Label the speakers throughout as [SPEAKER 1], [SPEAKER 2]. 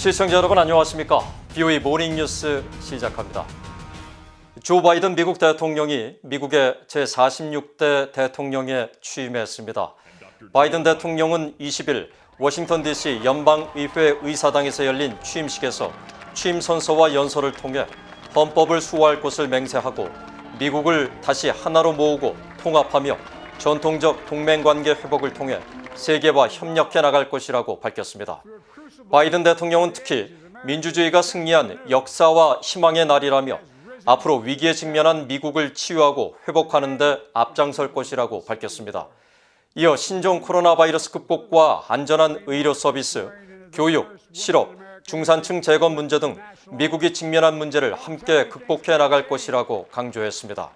[SPEAKER 1] 시청자 여러분 안녕하십니까? BOE 모닝뉴스 시작합니다. 조 바이든 미국 대통령이 미국의 제46대 대통령에 취임했습니다. 바이든 대통령은 20일 워싱턴 DC 연방의회 의사당에서 열린 취임식에서 취임 선서와 연설을 통해 헌법을 수호할 것을 맹세하고 미국을 다시 하나로 모으고 통합하며 전통적 동맹관계 회복을 통해 세계와 협력해 나갈 것이라고 밝혔습니다. 바이든 대통령은 특히 민주주의가 승리한 역사와 희망의 날이라며 앞으로 위기에 직면한 미국을 치유하고 회복하는 데 앞장설 것이라고 밝혔습니다. 이어 신종 코로나 바이러스 극복과 안전한 의료 서비스, 교육, 실업, 중산층 재건 문제 등 미국이 직면한 문제를 함께 극복해 나갈 것이라고 강조했습니다.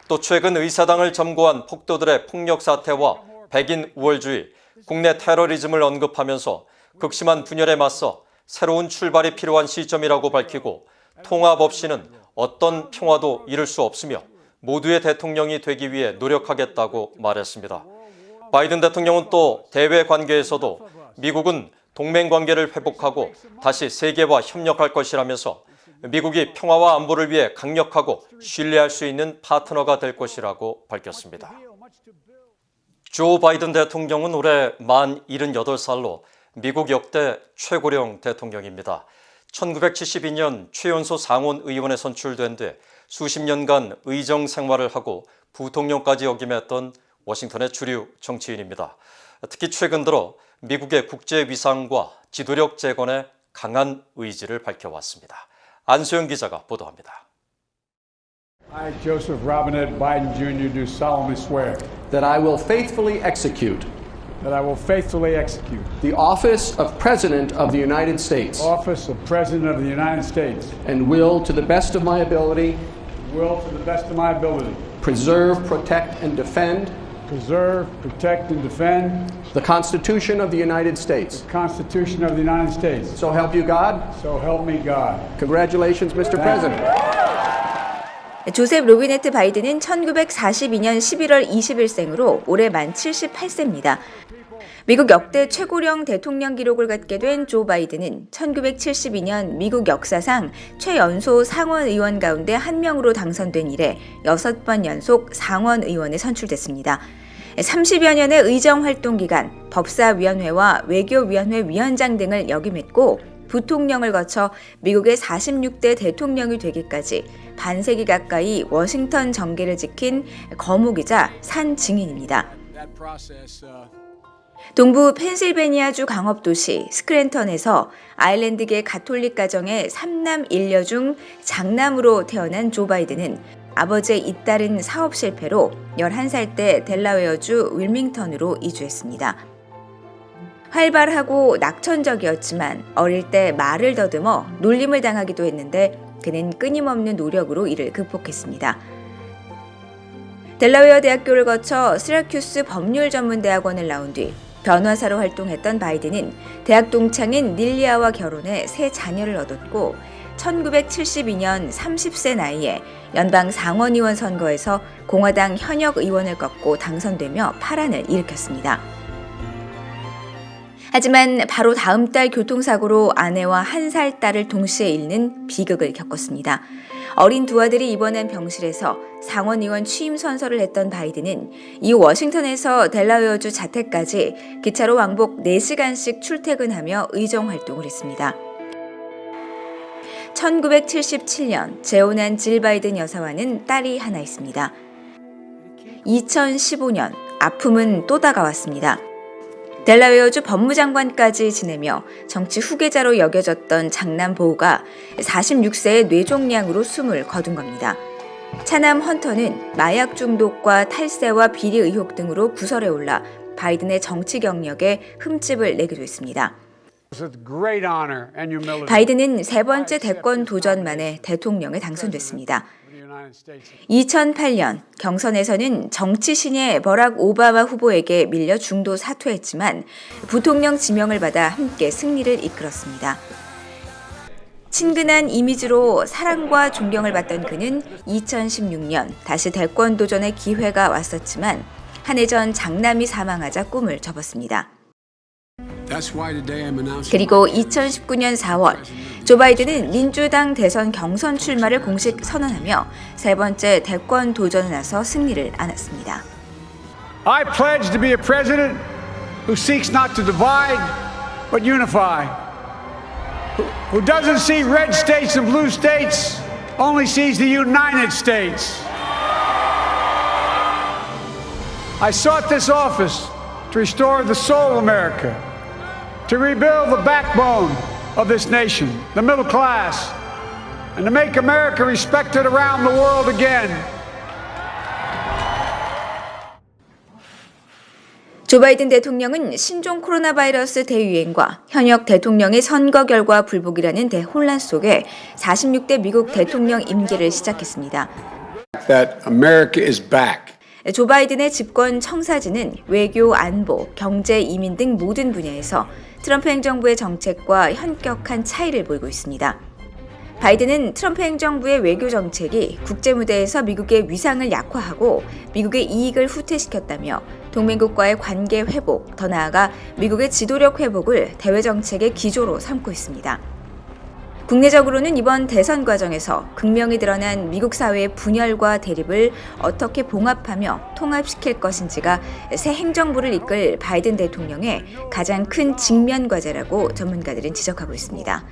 [SPEAKER 1] 또 최근 의사당을 점거한 폭도들의 폭력 사태와 백인 우월주의, 국내 테러리즘을 언급하면서 극심한 분열에 맞서 새로운 출발이 필요한 시점이라고 밝히고 통합 없이는 어떤 평화도 이룰 수 없으며 모두의 대통령이 되기 위해 노력하겠다고 말했습니다. 바이든 대통령은 또 대외 관계에서도 미국은 동맹 관계를 회복하고 다시 세계와 협력할 것이라면서 미국이 평화와 안보를 위해 강력하고 신뢰할 수 있는 파트너가 될 것이라고 밝혔습니다. 조 바이든 대통령은 올해 만 78살로 미국 역대 최고령 대통령입니다. 1972년 최연소 상원 의원에 선출된 뒤 수십 년간 의정 생활을 하고 부통령까지 역임했던 워싱턴의 주류 정치인입니다. 특히 최근 들어 미국의 국제 위상과 지도력 재건에 강한 의지를 밝혀왔습니다. 안소영 기자가 보도합니다.
[SPEAKER 2] I, Joseph Robinette Biden Jr. do solemnly swear
[SPEAKER 3] that I will faithfully execute the office of President of the United States
[SPEAKER 2] office of President of the United States
[SPEAKER 3] and will, to the best of my ability, preserve, protect, and defend the Constitution of the United States. So help you God.
[SPEAKER 2] So help me God.
[SPEAKER 3] Congratulations, Mr. President.
[SPEAKER 4] 조셉 로비네트 바이든은 1942년 11월 20일생으로 올해 만 78세입니다. 미국 역대 최고령 대통령 기록을 갖게 된 조 바이든은 1972년 미국 역사상 최연소 상원 의원 가운데 한 명으로 당선된 이래 6번 연속 상원 의원에 선출됐습니다. 30여 년의 의정 활동 기간 법사위원회와 외교위원회 위원장 등을 역임했고 부통령을 거쳐 미국의 46대 대통령이 되기까지 반세기 가까이 워싱턴 정계를 지킨 거목이자 산 증인입니다. 동부 펜실베니아주 강업도시 스크랜턴에서 아일랜드계 가톨릭 가정의 3남 1녀 중 장남으로 태어난 조 바이든은 아버지의 잇따른 사업 실패로 11살 때 델라웨어주 윌밍턴으로 이주했습니다. 활발하고 낙천적이었지만 어릴 때 말을 더듬어 놀림을 당하기도 했는데 그는 끊임없는 노력으로 이를 극복했습니다. 델라웨어 대학교를 거쳐 시라큐스 법률전문대학원을 나온 뒤 변호사로 활동했던 바이든은 대학 동창인 닐리아와 결혼해 세 자녀를 얻었고 1972년 30세 나이에 연방 상원의원 선거에서 공화당 현역 의원을 꺾고 당선되며 파란을 일으켰습니다. 하지만 바로 다음 달 교통사고로 아내와 1살 딸을 동시에 잃는 비극을 겪었습니다. 어린 두 아들이 입원한 병실에서 상원의원 취임 선서를 했던 바이든은 이후 워싱턴에서 델라웨어주 자택까지 기차로 왕복 4시간씩 출퇴근하며 의정 활동을 했습니다. 1977년 재혼한 질 바이든 여사와는 딸이 하나 있습니다. 2015년 아픔은 또 다가왔습니다. 델라웨어주 법무장관까지 지내며 정치 후계자로 여겨졌던 장남 보우가 46세의 뇌종양으로 숨을 거둔 겁니다. 차남 헌터는 마약 중독과 탈세와 비리 의혹 등으로 구설에 올라 바이든의 정치 경력에 흠집을 내기도 했습니다. 바이든은 세 번째 대권 도전 만에 대통령에 당선됐습니다. 2008년 경선에서는 정치신의 버락 오바마 후보에게 밀려 중도 사퇴했지만 부통령 지명을 받아 함께 승리를 이끌었습니다. 친근한 이미지로 사랑과 존경을 받던 그는 2016년 다시 대권 도전의 기회가 왔었지만 한 해 전 장남이 사망하자 꿈을 접었습니다.
[SPEAKER 2] That's why today I'm announcing.
[SPEAKER 4] 그리고 2019년 4월 조 바이든은 민주당 대선 경선 출마를 공식 선언하며 세 번째 대권 도전에 나서 승리를 안았습니다.
[SPEAKER 2] I pledge to be a president who seeks not to divide but unify. Who doesn't see red states and blue states, only sees the United States. I sought this office to restore the soul of America, to rebuild the backbone of this nation, the middle class, and to make America respected around the world again.
[SPEAKER 4] 조 바이든 대통령은 신종 코로나 바이러스 대유행과 현역 대통령의 선거 결과 불복이라는 대혼란 속에 46대 미국 대통령 임기를 시작했습니다.
[SPEAKER 2] That America is back.
[SPEAKER 4] 조 바이든의 집권 청사진은 외교, 안보, 경제, 이민 등 모든 분야에서 트럼프 행정부의 정책과 현격한 차이를 보이고 있습니다. 바이든은 트럼프 행정부의 외교 정책이 국제 무대에서 미국의 위상을 약화하고 미국의 이익을 후퇴시켰다며 동맹국과의 관계 회복, 더 나아가 미국의 지도력 회복을 대외 정책의 기조로 삼고 있습니다. 국내적으로는 이번 대선 과정에서 극명히 드러난 미국 사회의 분열과 대립을 어떻게 봉합하며 통합시킬 것인지가 새 행정부를 이끌 바이든 대통령의 가장 큰 직면 과제라고 전문가들은 지적하고 있습니다.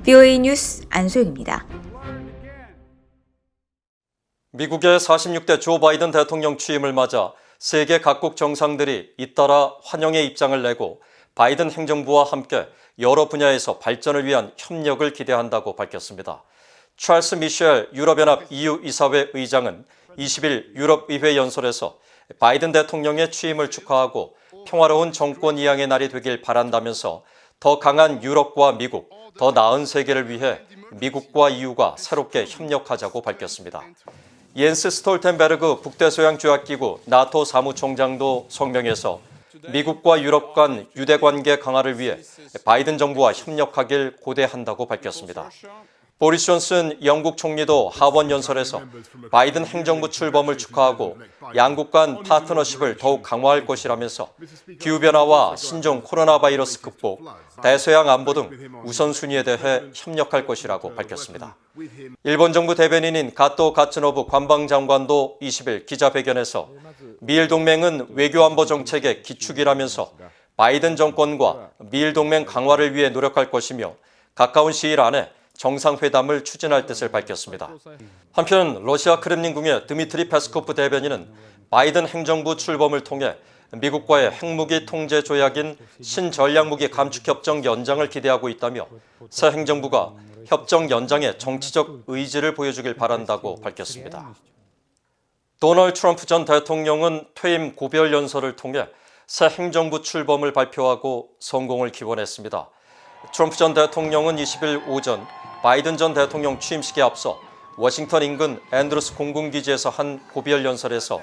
[SPEAKER 4] VOA 뉴스 안소영입니다.
[SPEAKER 1] 미국의 46대 조 바이든 대통령 취임을 맞아 세계 각국 정상들이 잇따라 환영의 입장을 내고 바이든 행정부와 함께 여러 분야에서 발전을 위한 협력을 기대한다고 밝혔습니다. 찰스 미셸 유럽연합 EU 이사회 의장은 20일 유럽의회 연설에서 바이든 대통령의 취임을 축하하고 평화로운 정권 이양의 날이 되길 바란다면서 더 강한 유럽과 미국, 더 나은 세계를 위해 미국과 EU가 새롭게 협력하자고 밝혔습니다. 옌스 스톨텐베르그 북대서양조약기구 나토 사무총장도 성명에서 미국과 유럽 간 유대관계 강화를 위해 바이든 정부와 협력하길 고대한다고 밝혔습니다. 보리스 존슨 영국 총리도 하원 연설에서 바이든 행정부 출범을 축하하고 양국 간 파트너십을 더욱 강화할 것이라면서 기후변화와 신종 코로나 바이러스 극복, 대서양 안보 등 우선순위에 대해 협력할 것이라고 밝혔습니다. 일본 정부 대변인인 가토 가츠노부 관방장관도 20일 기자회견에서 미일 동맹은 외교안보 정책의 기축이라면서 바이든 정권과 미일 동맹 강화를 위해 노력할 것이며 가까운 시일 안에 정상회담을 추진할 뜻을 밝혔습니다. 한편 러시아 크렘린궁의 드미트리 페스코프 대변인은 바이든 행정부 출범을 통해 미국과의 핵무기 통제 조약인 신전략무기 감축협정 연장을 기대하고 있다며 새 행정부가 협정 연장에 정치적 의지를 보여주길 바란다고 밝혔습니다. 도널드 트럼프 전 대통령은 퇴임 고별 연설을 통해 새 행정부 출범을 발표하고 성공을 기원했습니다. 트럼프 전 대통령은 20일 오전 바이든 전 대통령 취임식에 앞서 워싱턴 인근 앤드루스 공군기지에서 한 고별 연설에서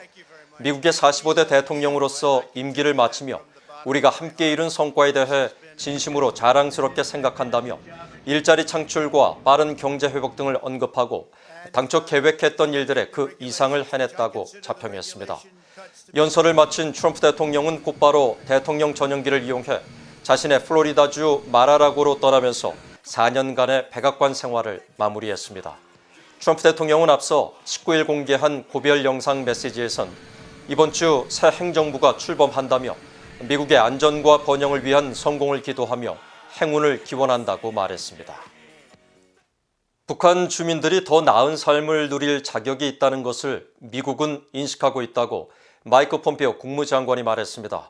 [SPEAKER 1] 미국의 45대 대통령으로서 임기를 마치며 우리가 함께 이룬 성과에 대해 진심으로 자랑스럽게 생각한다며 일자리 창출과 빠른 경제 회복 등을 언급하고 당초 계획했던 일들의 그 이상을 해냈다고 자평했습니다. 연설을 마친 트럼프 대통령은 곧바로 대통령 전용기를 이용해 자신의 플로리다주 마라라고로 떠나면서 4년간의 백악관 생활을 마무리했습니다. 트럼프 대통령은 앞서 19일 공개한 고별 영상 메시지에선 이번 주 새 행정부가 출범한다며 미국의 안전과 번영을 위한 성공을 기도하며 행운을 기원한다고 말했습니다. 북한 주민들이 더 나은 삶을 누릴 자격이 있다는 것을 미국은 인식하고 있다고 마이크 폼페오 국무장관이 말했습니다.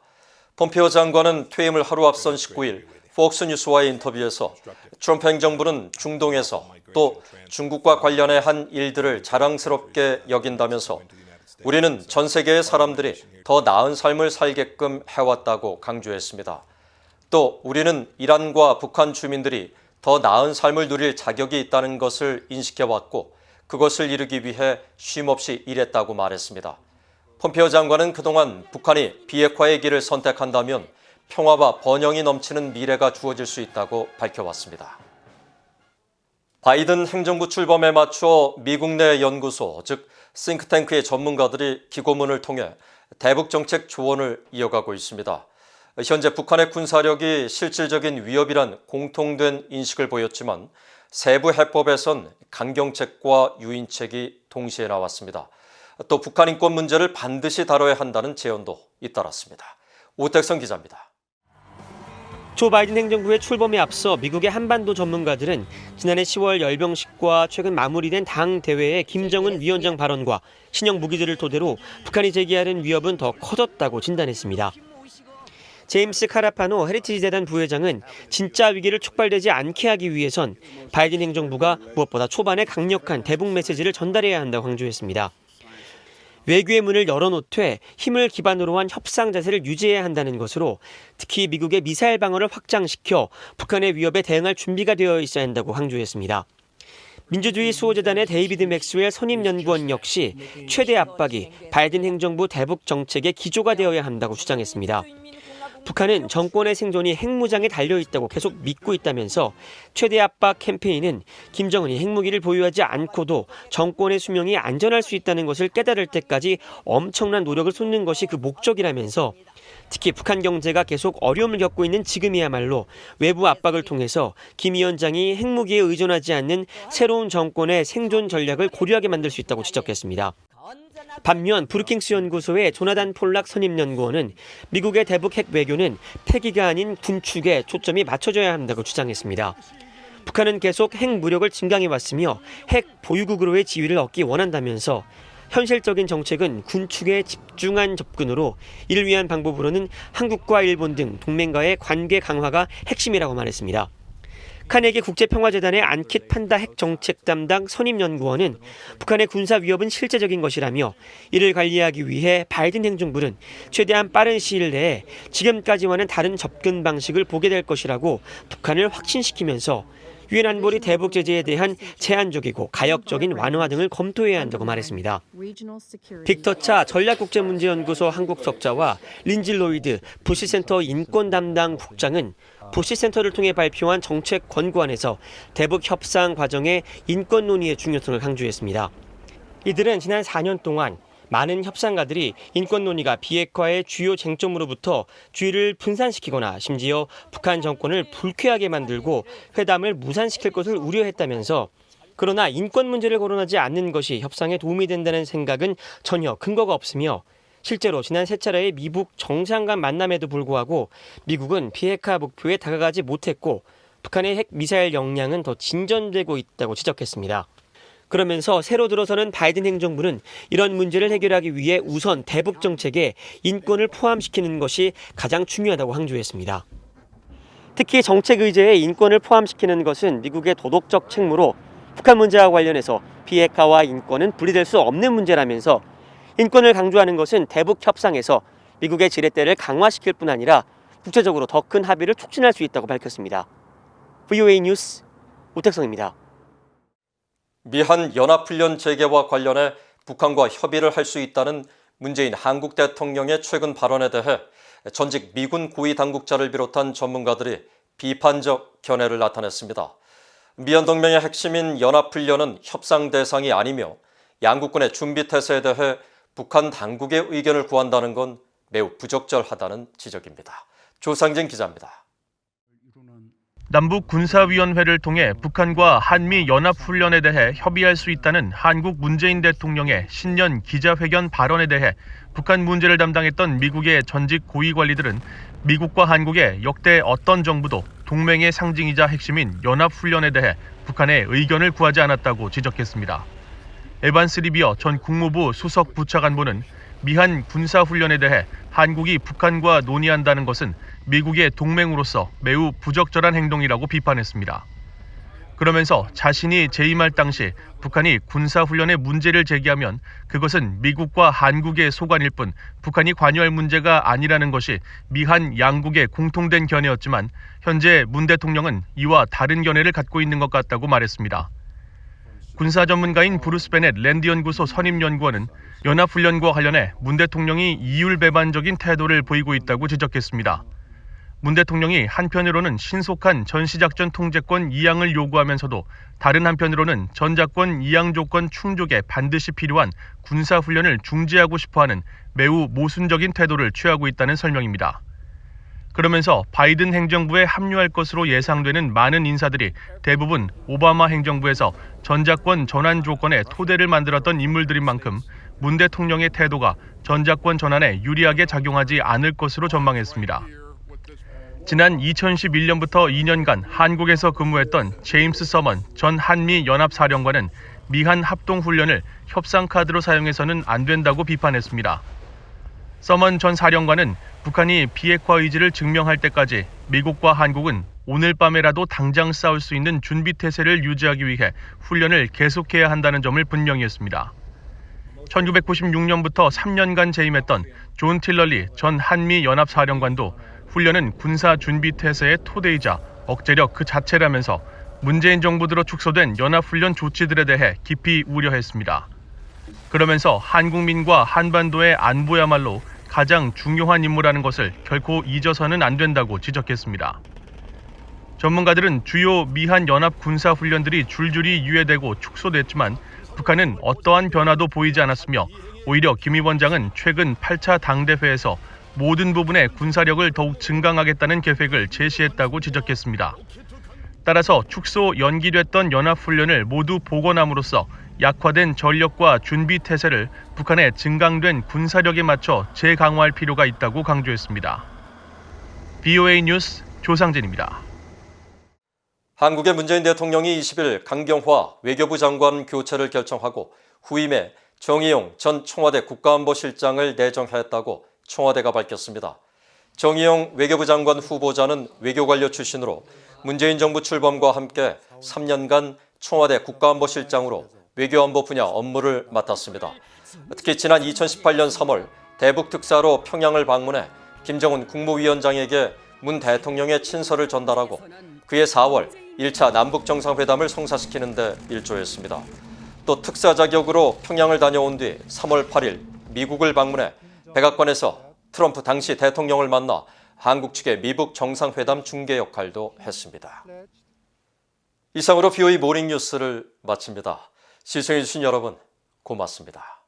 [SPEAKER 1] 폼페오 장관은 퇴임을 하루 앞선 19일 폭스뉴스와의 인터뷰에서 트럼프 행정부는 중동에서 또 중국과 관련해 한 일들을 자랑스럽게 여긴다면서 우리는 전 세계의 사람들이 더 나은 삶을 살게끔 해왔다고 강조했습니다. 또 우리는 이란과 북한 주민들이 더 나은 삶을 누릴 자격이 있다는 것을 인식해왔고 그것을 이루기 위해 쉼없이 일했다고 말했습니다. 폼페오 장관은 그동안 북한이 비핵화의 길을 선택한다면 평화와 번영이 넘치는 미래가 주어질 수 있다고 밝혀왔습니다. 바이든 행정부 출범에 맞춰 미국 내 연구소, 즉 싱크탱크의 전문가들이 기고문을 통해 대북 정책 조언을 이어가고 있습니다. 현재 북한의 군사력이 실질적인 위협이란 공통된 인식을 보였지만 세부 해법에선 강경책과 유인책이 동시에 나왔습니다. 또 북한 인권 문제를 반드시 다뤄야 한다는 제언도 잇따랐습니다. 오택성 기자입니다.
[SPEAKER 5] 조 바이든 행정부의 출범에 앞서 미국의 한반도 전문가들은 지난해 10월 열병식과 최근 마무리된 당 대회의 김정은 위원장 발언과 신형 무기들을 토대로 북한이 제기하는 위협은 더 커졌다고 진단했습니다. 제임스 카라파노 헤리티지 재단 부회장은 진짜 위기를 촉발되지 않게 하기 위해선 바이든 행정부가 무엇보다 초반에 강력한 대북 메시지를 전달해야 한다고 강조했습니다. 외교의 문을 열어놓되 힘을 기반으로 한 협상 자세를 유지해야 한다는 것으로 특히 미국의 미사일 방어를 확장시켜 북한의 위협에 대응할 준비가 되어 있어야 한다고 강조했습니다. 민주주의 수호재단의 데이비드 맥스웰 선임연구원 역시 최대 압박이 바이든 행정부 대북 정책의 기조가 되어야 한다고 주장했습니다. 북한은 정권의 생존이 핵무장에 달려있다고 계속 믿고 있다면서 최대 압박 캠페인은 김정은이 핵무기를 보유하지 않고도 정권의 수명이 안전할 수 있다는 것을 깨달을 때까지 엄청난 노력을 쏟는 것이 그 목적이라면서 특히 북한 경제가 계속 어려움을 겪고 있는 지금이야말로 외부 압박을 통해서 김 위원장이 핵무기에 의존하지 않는 새로운 정권의 생존 전략을 고려하게 만들 수 있다고 지적했습니다. 반면 브루킹스 연구소의 조나단 폴락 선임연구원은 미국의 대북 핵 외교는 패기가 아닌 군축에 초점이 맞춰져야 한다고 주장했습니다. 북한은 계속 핵 무력을 증강해왔으며 핵 보유국으로의 지위를 얻기 원한다면서 현실적인 정책은 군축에 집중한 접근으로 이를 위한 방법으로는 한국과 일본 등 동맹과의 관계 강화가 핵심이라고 말했습니다. 카네기 국제평화재단의 안킷 판다 핵정책 담당 선임연구원은 북한의 군사 위협은 실제적인 것이라며 이를 관리하기 위해 바이든 행정부는 최대한 빠른 시일 내에 지금까지와는 다른 접근 방식을 보게 될 것이라고 북한을 확신시키면서 유엔 안보리 대북 제재에 대한 제한적이고 가역적인 완화 등을 검토해야 한다고 말했습니다. 빅터차 전략국제문제연구소 한국석자와 린지 로이드 부시센터 인권 담당 국장은 부시센터를 통해 발표한 정책 권고안에서 대북 협상 과정의 인권 논의의 중요성을 강조했습니다. 이들은 지난 4년 동안 많은 협상가들이 인권 논의가 비핵화의 주요 쟁점으로부터 주의를 분산시키거나 심지어 북한 정권을 불쾌하게 만들고 회담을 무산시킬 것을 우려했다면서 그러나 인권 문제를 거론하지 않는 것이 협상에 도움이 된다는 생각은 전혀 근거가 없으며 실제로 지난 세 차례의 미국 정상 간 만남에도 불구하고 미국은 비핵화 목표에 다가가지 못했고 북한의 핵 미사일 역량은 더 진전되고 있다고 지적했습니다. 그러면서 새로 들어서는 바이든 행정부는 이런 문제를 해결하기 위해 우선 대북 정책에 인권을 포함시키는 것이 가장 중요하다고 강조했습니다. 특히 정책 의제에 인권을 포함시키는 것은 미국의 도덕적 책무로 북한 문제와 관련해서 비핵화와 인권은 분리될 수 없는 문제라면서 인권을 강조하는 것은 대북 협상에서 미국의 지렛대를 강화시킬 뿐 아니라 국제적으로 더 큰 합의를 촉진할 수 있다고 밝혔습니다. VOA 뉴스 오택성입니다.
[SPEAKER 1] 미한 연합훈련 재개와 관련해 북한과 협의를 할 수 있다는 문재인 한국 대통령의 최근 발언에 대해 전직 미군 고위 당국자를 비롯한 전문가들이 비판적 견해를 나타냈습니다. 미한동맹의 핵심인 연합훈련은 협상 대상이 아니며 양국군의 준비태세에 대해 북한 당국의 의견을 구한다는 건 매우 부적절하다는 지적입니다. 조상진 기자입니다.
[SPEAKER 6] 남북군사위원회를 통해 북한과 한미 연합훈련에 대해 협의할 수 있다는 한국 문재인 대통령의 신년 기자회견 발언에 대해 북한 문제를 담당했던 미국의 전직 고위 관리들은 미국과 한국의 역대 어떤 정부도 동맹의 상징이자 핵심인 연합훈련에 대해 북한의 의견을 구하지 않았다고 지적했습니다. 에반스 리비어 전 국무부 수석 부차관보는 미한 군사훈련에 대해 한국이 북한과 논의한다는 것은 미국의 동맹으로서 매우 부적절한 행동이라고 비판했습니다. 그러면서 자신이 재임할 당시 북한이 군사훈련에 문제를 제기하면 그것은 미국과 한국의 소관일 뿐 북한이 관여할 문제가 아니라는 것이 미한 양국의 공통된 견해였지만 현재 문 대통령은 이와 다른 견해를 갖고 있는 것 같다고 말했습니다. 군사 전문가인 브루스 베넷 랜드 연구소 선임 연구원은 연합훈련과 관련해 문 대통령이 이율배반적인 태도를 보이고 있다고 지적했습니다. 문 대통령이 한편으로는 신속한 전시작전 통제권 이양을 요구하면서도 다른 한편으로는 전작권 이양 조건 충족에 반드시 필요한 군사훈련을 중지하고 싶어하는 매우 모순적인 태도를 취하고 있다는 설명입니다. 그러면서 바이든 행정부에 합류할 것으로 예상되는 많은 인사들이 대부분 오바마 행정부에서 전작권 전환 조건에 토대를 만들었던 인물들인 만큼 문 대통령의 태도가 전작권 전환에 유리하게 작용하지 않을 것으로 전망했습니다. 지난 2011년부터 2년간 한국에서 근무했던 제임스 서먼 전 한미 연합사령관은 미한 합동훈련을 협상카드로 사용해서는 안 된다고 비판했습니다. 서먼 전 사령관은 북한이 비핵화 의지를 증명할 때까지 미국과 한국은 오늘 밤에라도 당장 싸울 수 있는 준비태세를 유지하기 위해 훈련을 계속해야 한다는 점을 분명히 했습니다. 1996년부터 3년간 재임했던 존 틸러리 전 한미 연합사령관도 훈련은 군사 준비태세의 토대이자 억제력 그 자체라면서 문재인 정부 들어 축소된 연합훈련 조치들에 대해 깊이 우려했습니다. 그러면서 한국민과 한반도의 안보야말로 가장 중요한 임무라는 것을 결코 잊어서는 안 된다고 지적했습니다. 전문가들은 주요 미한 연합 군사 훈련들이 줄줄이 유예되고 축소됐지만 북한은 어떠한 변화도 보이지 않았으며 오히려 김 위원장은 최근 8차 당대회에서 모든 부분의 군사력을 더욱 증강하겠다는 계획을 제시했다고 지적했습니다. 따라서 축소 연기됐던 연합훈련을 모두 복원함으로써 약화된 전력과 준비 태세를 북한의 증강된 군사력에 맞춰 재강화할 필요가 있다고 강조했습니다. BOA 뉴스 조상진입니다.
[SPEAKER 1] 한국의 문재인 대통령이 20일 강경화 외교부 장관 교체를 결정하고 후임에 정의용 전 청와대 국가안보실장을 내정했다고 청와대가 밝혔습니다. 정의용 외교부 장관 후보자는 외교관료 출신으로 문재인 정부 출범과 함께 3년간 청와대 국가안보실장으로 외교안보 분야 업무를 맡았습니다. 특히 지난 2018년 3월 대북 특사로 평양을 방문해 김정은 국무위원장에게 문 대통령의 친서를 전달하고 그해 4월 1차 남북정상회담을 성사시키는 데 일조했습니다. 또 특사 자격으로 평양을 다녀온 뒤 3월 8일 미국을 방문해 백악관에서 트럼프 당시 대통령을 만나 한국 측의 미북 정상회담 중개 역할도 했습니다. 이상으로 BOE 모닝뉴스를 마칩니다. 시청해주신 여러분 고맙습니다.